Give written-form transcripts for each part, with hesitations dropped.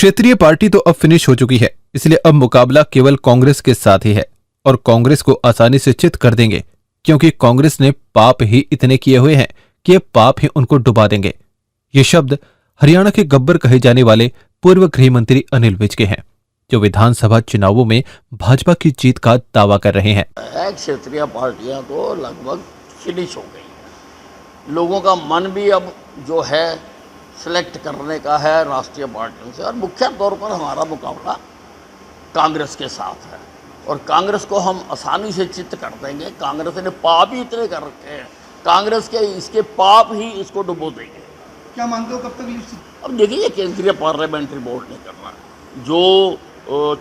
क्षेत्रीय पार्टी तो अब फिनिश हो चुकी है, इसलिए अब मुकाबला केवल कांग्रेस के साथ ही है और कांग्रेस को आसानी से चित कर देंगे, क्योंकि कांग्रेस ने पाप ही इतने किए हुए हैं कि ये पाप ही उनको डुबा देंगे। ये शब्द हरियाणा के गब्बर कहे जाने वाले पूर्व गृह मंत्री अनिल विज के हैं, जो विधानसभा चुनावों में भाजपा की जीत का दावा कर रहे हैं। क्षेत्रीय पार्टियां तो लगभग फिनिश हो गई। लोगों का मन भी अब जो है सेलेक्ट करने का है राष्ट्रीय पार्टियों से, और मुख्य तौर पर हमारा मुकाबला कांग्रेस के साथ है और कांग्रेस को हम आसानी से चित कर देंगे। कांग्रेस ने पाप ही इतने कर रखे हैं, कांग्रेस के इसके पाप ही इसको डुबो देंगे। क्या मानते हो कब तक? अब देखिए, केंद्रीय पार्लियामेंट्री बोर्ड ने करना है। जो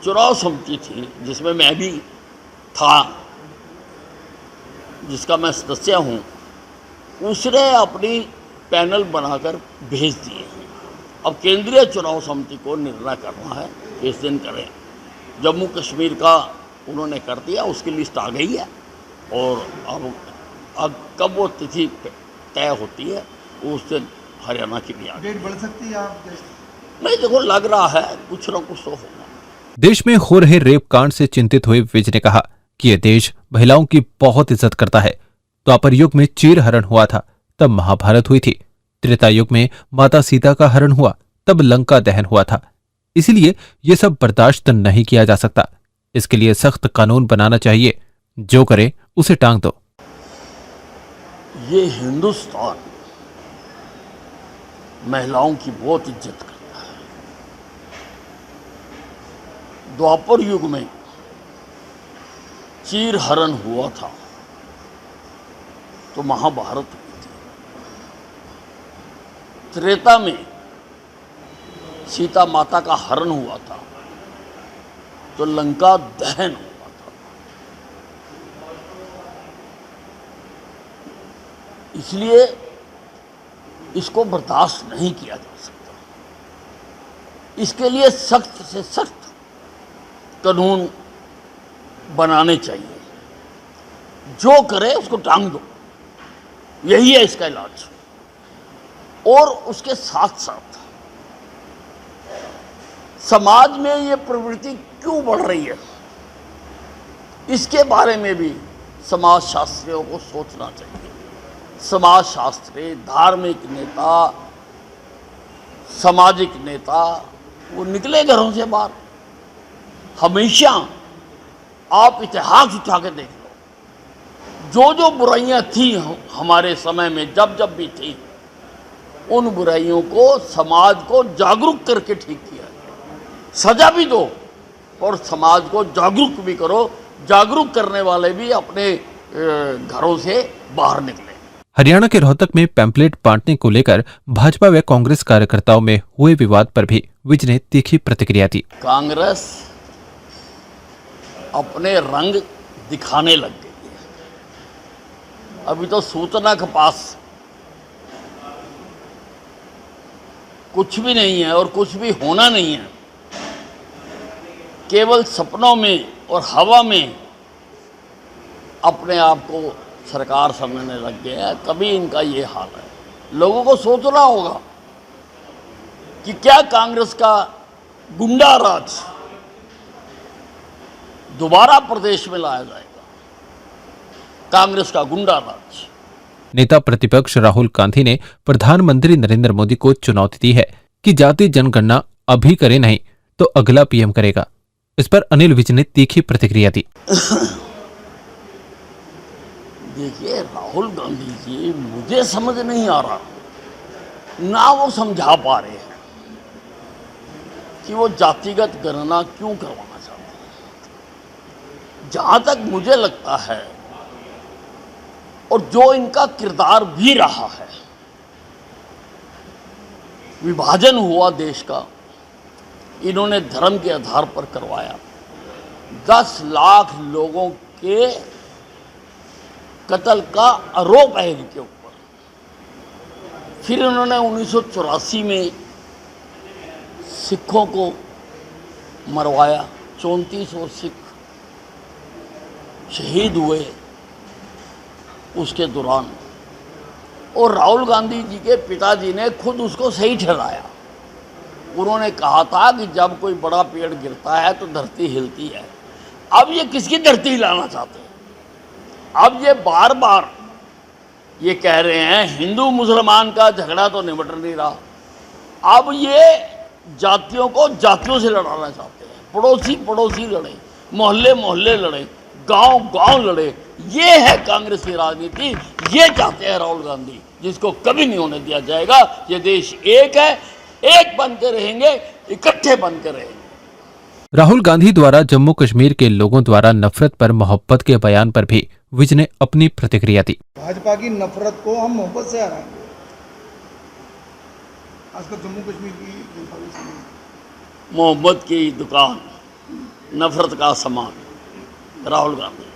चुनाव समिति थी जिसमें मैं भी था, जिसका मैं सदस्य हूँ, उसने अपनी पैनल बनाकर भेज दिए। अब केंद्रीय चुनाव समिति को निर्णय करना है किस दिन करें। जम्मू कश्मीर का उन्होंने कर दिया, उसकी लिस्ट आ गई है और अब कब वो तिथि तय होती है उस दिन हरियाणा की भी आ गई। डेट बढ़ सकती है आप? नहीं, देखो, लग रहा है कुछ ना कुछ तो होगा। देश में हो रहे रेप कांड से चिंतित हुए विज ने कहा कि यह देश महिलाओं की बहुत इज्जत करता है। द्वापर युग में चीर हरण हुआ था, तब महाभारत हुई थी। त्रेता युग में माता सीता का हरण हुआ, तब लंका दहन हुआ था। इसलिए यह सब बर्दाश्त नहीं किया जा सकता। इसके लिए सख्त कानून बनाना चाहिए, जो करे उसे टांग दो। ये हिंदुस्तान महिलाओं की बहुत इज्जत करता है। द्वापर युग में चीर हरण हुआ था तो महाभारत हुई थी। त्रेता में सीता माता का हरण हुआ था तो लंका दहन हुआ था। इसलिए इसको बर्दाश्त नहीं किया जा सकता। इसके लिए सख्त से सख्त कानून बनाने चाहिए। जो करे उसको टांग दो, यही है इसका इलाज। और उसके साथ साथ समाज में ये प्रवृत्ति क्यों बढ़ रही है, इसके बारे में भी समाज शास्त्रियों को सोचना चाहिए। समाज शास्त्री, धार्मिक नेता, सामाजिक नेता, वो निकले घरों से बाहर। हमेशा आप इतिहास उठा के देख लो, जो बुराइयां थी हमारे समय में, जब जब भी थी, उन बुराइयों को समाज को जागरूक करके ठीक किया। सजा भी दो और समाज को जागरूक भी करो। जागरूक करने वाले भी अपने घरों से बाहर निकले। हरियाणा के रोहतक में पैम्पलेट बांटने को लेकर भाजपा व कांग्रेस कार्यकर्ताओं में हुए विवाद पर भी विज ने तीखी प्रतिक्रिया दी। कांग्रेस अपने रंग दिखाने लग गई है। अभी तो सूचना के पास कुछ भी नहीं है और कुछ भी होना नहीं है। केवल सपनों में और हवा में अपने आप को सरकार समझने लग गए हैं। तभी इनका ये हाल है। लोगों को सोचना होगा कि क्या कांग्रेस का गुंडा राज दोबारा प्रदेश में लाया जाएगा। कांग्रेस का गुंडा राज। नेता प्रतिपक्ष राहुल गांधी ने प्रधानमंत्री नरेंद्र मोदी को चुनौती दी है कि जाति जनगणना अभी करे नहीं तो अगला पीएम करेगा। इस पर अनिल विज ने तीखी प्रतिक्रिया दी। देखिए, राहुल गांधी जी, मुझे समझ नहीं आ रहा, ना वो समझा पा रहे हैं कि वो जातिगत गणना क्यों करवाना चाहते हैं। जहां तक मुझे लगता है, और जो इनका किरदार भी रहा है, विभाजन हुआ देश का, इन्होंने धर्म के आधार पर करवाया। 10 लाख लोगों के कत्ल का आरोप है इनके ऊपर। फिर इन्होंने 1984 में सिखों को मरवाया। 3400 सिख शहीद हुए उसके दौरान, और राहुल गांधी जी के पिताजी ने खुद उसको सही ठहराया। उन्होंने कहा था कि जब कोई बड़ा पेड़ गिरता है तो धरती हिलती है। अब ये किसकी धरती हिलाना चाहते हैं? अब ये बार बार ये कह रहे हैं हिंदू मुसलमान का झगड़ा तो निबट नहीं रहा, अब ये जातियों को जातियों से लड़ाना चाहते हैं। पड़ोसी पड़ोसी लड़े, मोहल्ले मोहल्ले लड़े, गांव गांव लड़े। ये है कांग्रेस की राजनीति, ये चाहते हैं राहुल गांधी, जिसको कभी नहीं होने दिया जाएगा। ये देश एक है, एक बन के रहेंगे, इकट्ठे बन के रहेंगे। राहुल गांधी द्वारा जम्मू कश्मीर के लोगों द्वारा नफरत पर मोहब्बत के बयान पर भी विज ने अपनी प्रतिक्रिया दी। भाजपा की नफरत को हम मोहब्बत से हराएंगे। आजकल जम्मू कश्मीर की जनता भी समझ मोहब्बत की दुकान, नफरत का सामान राहुल गांधी।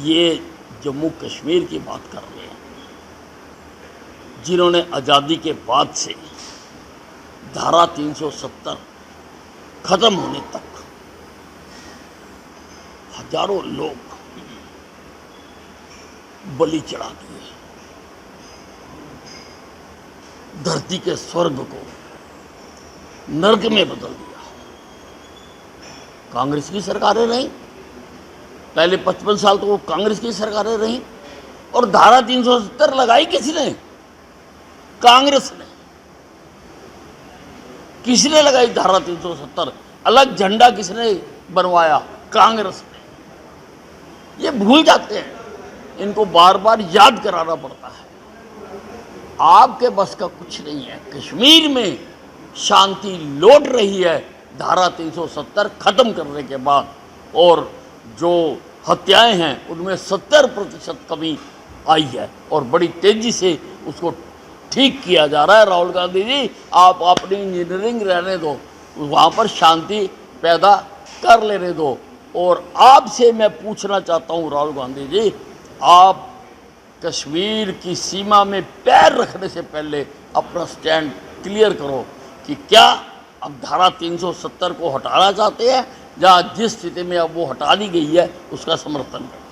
ये जम्मू कश्मीर की बात कर रहे हैं, जिन्होंने आज़ादी के बाद से धारा 370 खत्म होने तक हजारों लोग बलि चढ़ा दिए, धरती के स्वर्ग को नर्क में बदल दिया। कांग्रेस की सरकारें रहीं, पहले 55 साल तो वो कांग्रेस की सरकारें रहीं, और धारा 370 लगाई किसने? कांग्रेस ने। किसने लगाई धारा 370? अलग झंडा किसने बनवाया? कांग्रेस ने। ये भूल जाते हैं, इनको बार बार याद कराना पड़ता है। आपके बस का कुछ नहीं है। कश्मीर में शांति लौट रही है धारा 370 खत्म करने के बाद, और जो हत्याएं हैं उनमें 70% कमी आई है और बड़ी तेजी से उसको ठीक किया जा रहा है। राहुल गांधी जी, आप अपनी इंजीनियरिंग रहने दो, वहाँ पर शांति पैदा कर लेने दो। और आपसे मैं पूछना चाहता हूँ राहुल गांधी जी, आप कश्मीर की सीमा में पैर रखने से पहले अपना स्टैंड क्लियर करो कि क्या अब धारा 370 को हटाना चाहते हैं, या जिस स्थिति में अब वो हटा दी गई है उसका समर्थन करें।